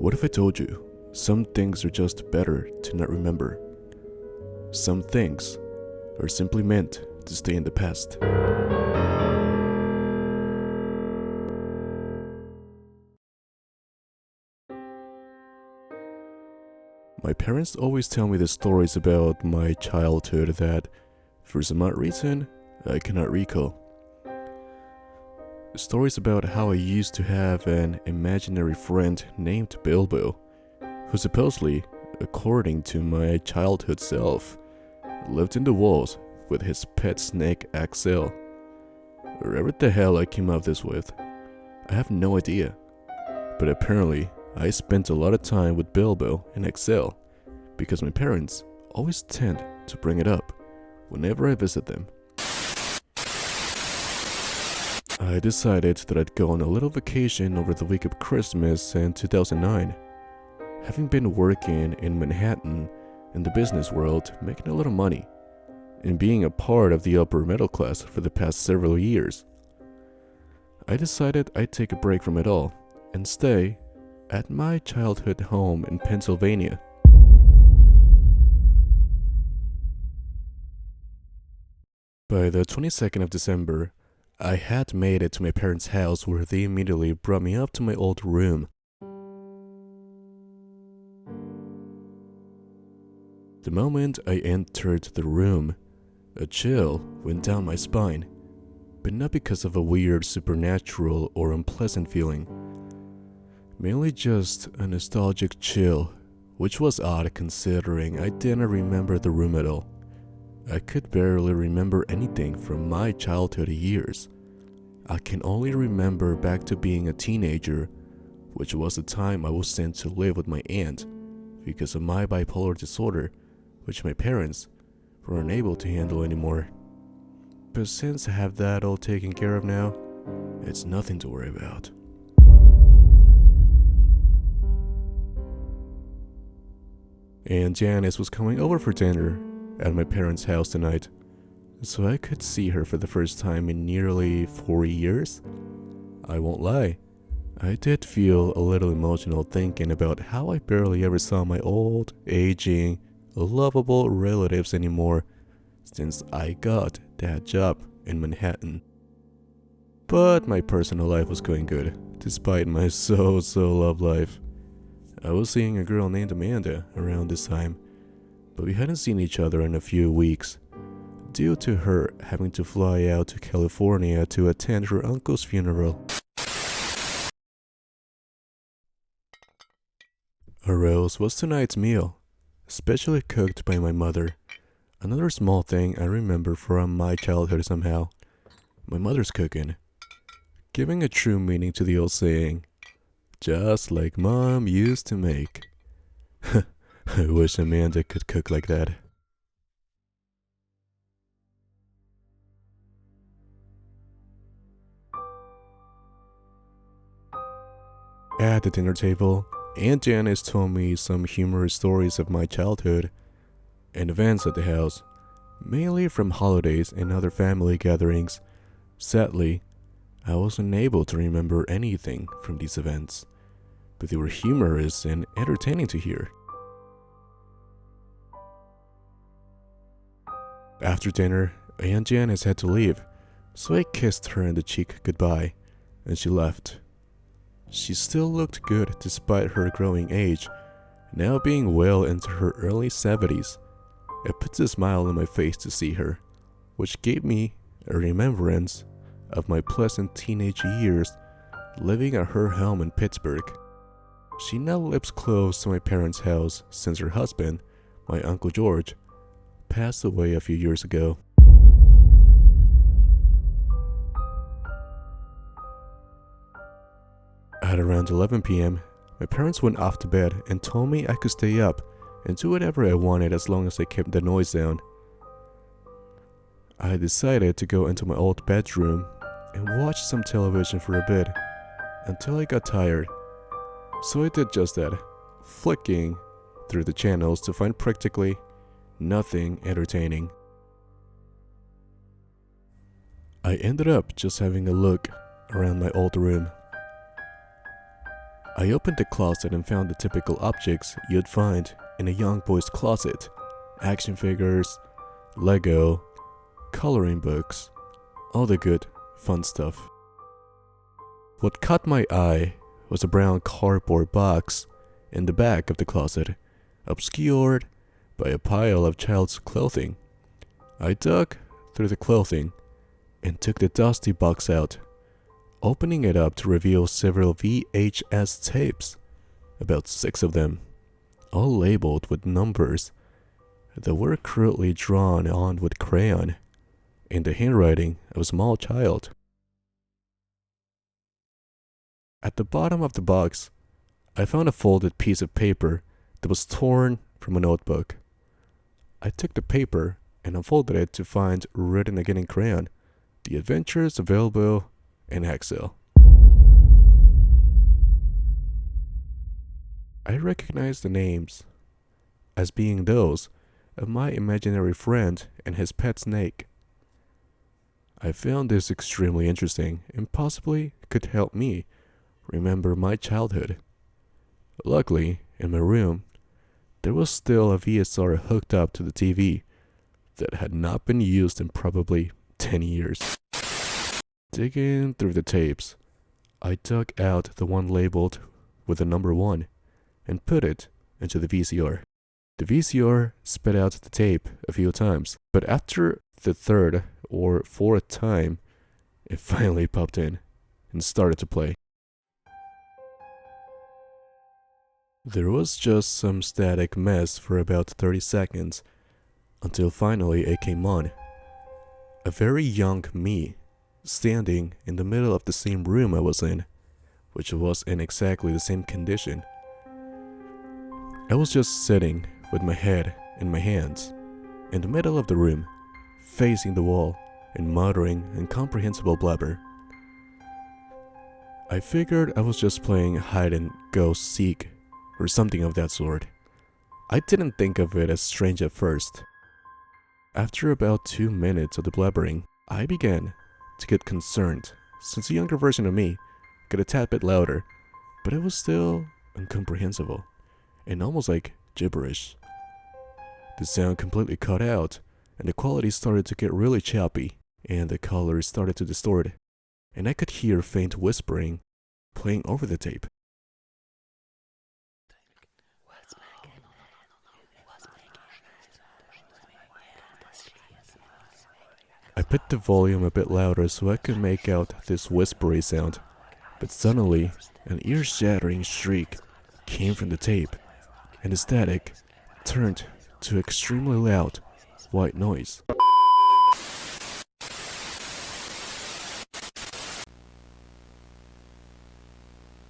What if I told you some things are just better to not remember? Some things are simply meant to stay in the past. My parents always tell me the stories about my childhood that, for some odd reason, I cannot recall. Stories about how I used to have an imaginary friend named Bilbo, who supposedly, according to my childhood self, lived in the walls with his pet snake Axel. Whatever the hell I came up this with, I have no idea. But apparently, I spent a lot of time with Bilbo and Axel because my parents always tend to bring it up whenever I visit them. I decided that I'd go on a little vacation over the week of Christmas in 2009. Having been working in Manhattan in the business world, making a lot of money, and being a part of the upper middle class for the past several years, I decided I'd take a break from it all and stay at my childhood home in Pennsylvania. By the 22nd of December, I had made it to my parents' house where they immediately brought me up to my old room. The moment I entered the room, a chill went down my spine, but not because of a weird supernatural or unpleasant feeling. Mainly just a nostalgic chill, which was odd considering I didn't remember the room at all. I could barely remember anything from my childhood years. I can only remember back to being a teenager, which was the time I was sent to live with my aunt because of my bipolar disorder, which my parents were unable to handle anymore. But since I have that all taken care of now, it's nothing to worry about. And Janice was coming over for dinner at my parents' house tonight, so I could see her for the first time in nearly 4 years. I won't lie, I did feel a little emotional thinking about how I barely ever saw my old, aging, lovable relatives anymore since I got that job in Manhattan. But my personal life was going good, despite my so love life. I was seeing a girl named Amanda around this time, but we hadn't seen each other in a few weeks, due to her having to fly out to California to attend her uncle's funeral. A roast was tonight's meal, specially cooked by my mother. Another small thing I remember from my childhood somehow, my mother's cooking, giving a true meaning to the old saying, just like Mom used to make. I wish Amanda could cook like that. At the dinner table, Aunt Janice told me some humorous stories of my childhood and events at the house, mainly from holidays and other family gatherings. Sadly, I was unable to remember anything from these events, but they were humorous and entertaining to hear. After dinner, Aunt Janice had to leave, so I kissed her on the cheek goodbye, and she left. She still looked good despite her growing age, now being well into her early 70s. It puts a smile on my face to see her, which gave me a remembrance of my pleasant teenage years living at her home in Pittsburgh. She now lives close to my parents' house since her husband, my Uncle George, passed away a few years ago. At around 11 p.m., my parents went off to bed and told me I could stay up and do whatever I wanted as long as I kept the noise down. I decided to go into my old bedroom and watch some television for a bit until I got tired. So I did just that, flicking through the channels to find practically nothing entertaining. I ended up just having a look around my old room. I opened the closet and found the typical objects you'd find in a young boy's closet: action figures, Lego, coloring books, all the good, fun stuff. What caught my eye was a brown cardboard box in the back of the closet, obscured by a pile of child's clothing. I dug through the clothing and took the dusty box out, opening it up to reveal several VHS tapes, about 6 of them, all labeled with numbers that were crudely drawn on with crayon in the handwriting of a small child. At the bottom of the box, I found a folded piece of paper that was torn from a notebook. I took the paper and unfolded it to find written again in crayon, "The adventures available in Excel." I recognized the names as being those of my imaginary friend and his pet snake. I found this extremely interesting and possibly could help me remember my childhood. Luckily, in my room, there was still a VSR hooked up to the TV that had not been used in probably 10 years. Digging through the tapes, I dug out the one labeled with the number 1 and put it into the VCR. The VCR spit out the tape a few times, but after the 3rd or 4th time, it finally popped in and started to play. There was just some static mess for about 30 seconds until finally it came on. A very young me, standing in the middle of the same room I was in, which was in exactly the same condition. I was just sitting with my head in my hands, in the middle of the room, facing the wall and muttering incomprehensible blabber. I figured I was just playing hide and go seek or something of that sort. I didn't think of it as strange at first. After about 2 minutes of the blabbering, I began to get concerned, since a younger version of me got a tad bit louder, but it was still incomprehensible and almost like gibberish. The sound completely cut out, and the quality started to get really choppy, and the colors started to distort, and I could hear faint whispering playing over the tape. I put the volume a bit louder so I could make out this whispery sound, but suddenly an ear-shattering shriek came from the tape, and the static turned to extremely loud white noise.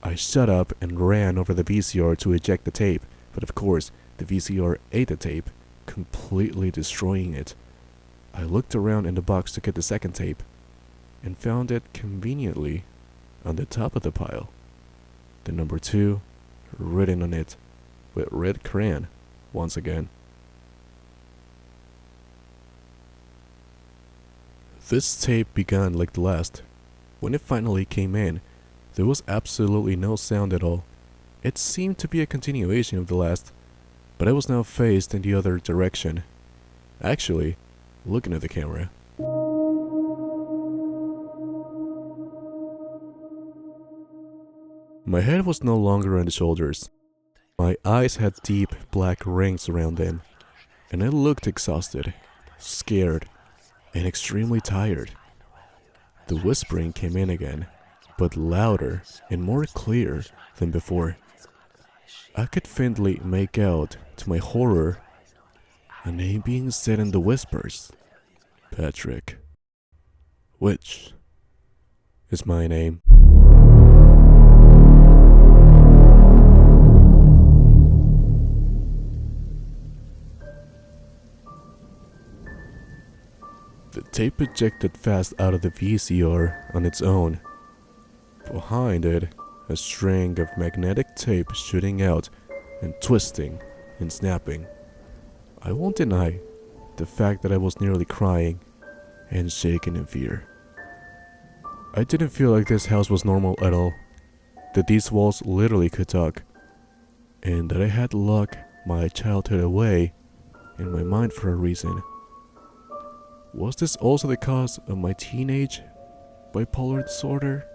I shut up and ran over the VCR to eject the tape, but of course the VCR ate the tape, completely destroying it. I looked around in the box to get the second tape, and found it conveniently on the top of the pile. The number 2 written on it with red crayon once again. This tape began like the last. When it finally came in, there was absolutely no sound at all. It seemed to be a continuation of the last, but I was now faced in the other direction. Actually, looking at the camera. My head was no longer on the shoulders. My eyes had deep black rings around them, and I looked exhausted, scared, and extremely tired. The whispering came in again, but louder and more clear than before. I could faintly make out, to my horror, a name being said in the whispers. Patrick. Which is my name. The tape ejected fast out of the VCR on its own. Behind it, a string of magnetic tape shooting out and twisting and snapping. I won't deny the fact that I was nearly crying and shaking in fear. I didn't feel like this house was normal at all. that these walls literally could talk, and that I had locked my childhood away in my mind for a reason. Was this also the cause of my teenage bipolar disorder?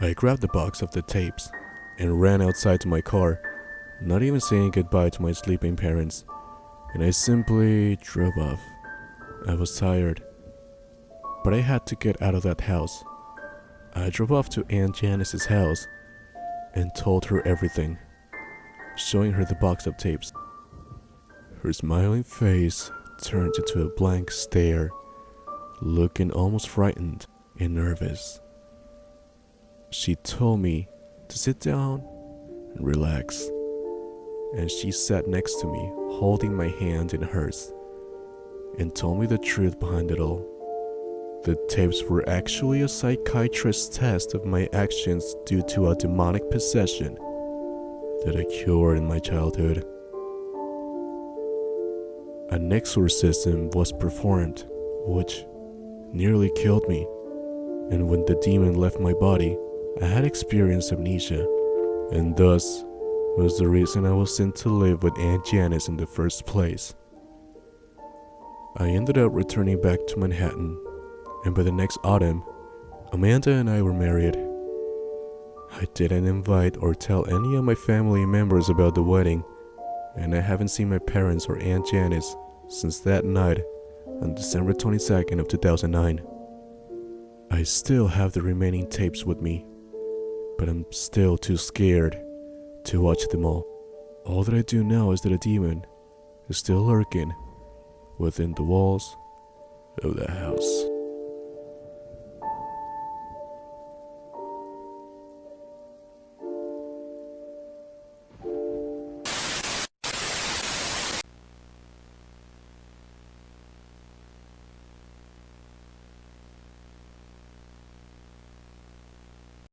I grabbed the box of the tapes and ran outside to my car, not even saying goodbye to my sleeping parents, and I simply drove off. I was tired, but I had to get out of that house. I drove off to Aunt Janice's house and told her everything, showing her the box of tapes. Her smiling face turned into a blank stare, looking almost frightened and nervous. She told me to sit down and relax, and she sat next to me, holding my hand in hers, and told me the truth behind it all. The tapes were actually a psychiatrist's test of my actions due to a demonic possession that occurred in my childhood. An exorcism was performed, which nearly killed me, and when the demon left my body, I had experienced amnesia, and thus was the reason I was sent to live with Aunt Janice in the first place. I ended up returning back to Manhattan, and by the next autumn, Amanda and I were married. I didn't invite or tell any of my family members about the wedding, and I haven't seen my parents or Aunt Janice since that night on December 22nd of 2009. I still have the remaining tapes with me, but I'm still too scared to watch them all. All that I do know is that a demon is still lurking within the walls of the house.